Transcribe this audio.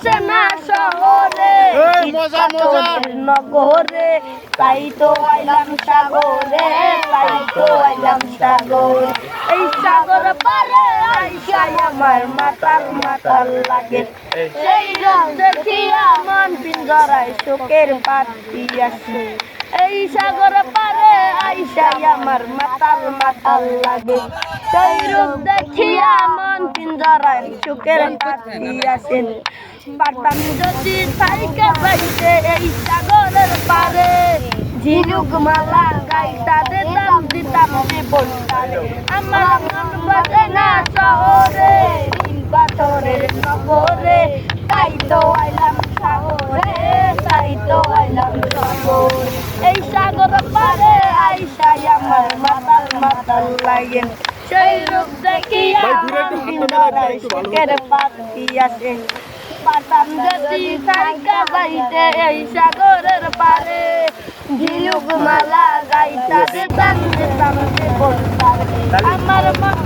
বসে না শহরে নগরে, তাই তো আইলাম সাগরে, তাই তো আইলাম সাগর। এই সাগর পারে আইসাই আমার মাতাল মাতাল লাগে, সেই রূপ দেখিয়া মন পিঞ্জরায় শোকের পাখি আসে। এই সাগর পারে আইসাই আমার মাতাল মাতাল লাগে, সেই রূপ দেখিয়া মন পিঞ্জরায় শোকের পাখি আসে। পারতাম যদি থাইকা যাইতে এই সাগরের পারে, ঝিনুক মালা গাইতা দিতাম বলতারে। আমার মন বসে না শহরে, পাথরের নগরে, তাই তো আইলাম সাগরে, তাই তো আইলাম সাগর। এই সাগর পারে আইসাই আমার মাতাল মাতাল লাগে, সেই রূপ দেখিয়া মন পিঞ্জরায় শোকের পাখি আসে। পারতাম যদি থাইকা যাইতে এই সাগরের পারে, ঝিনুক মালা গাইতা দিতাম বলতারে। আমার মন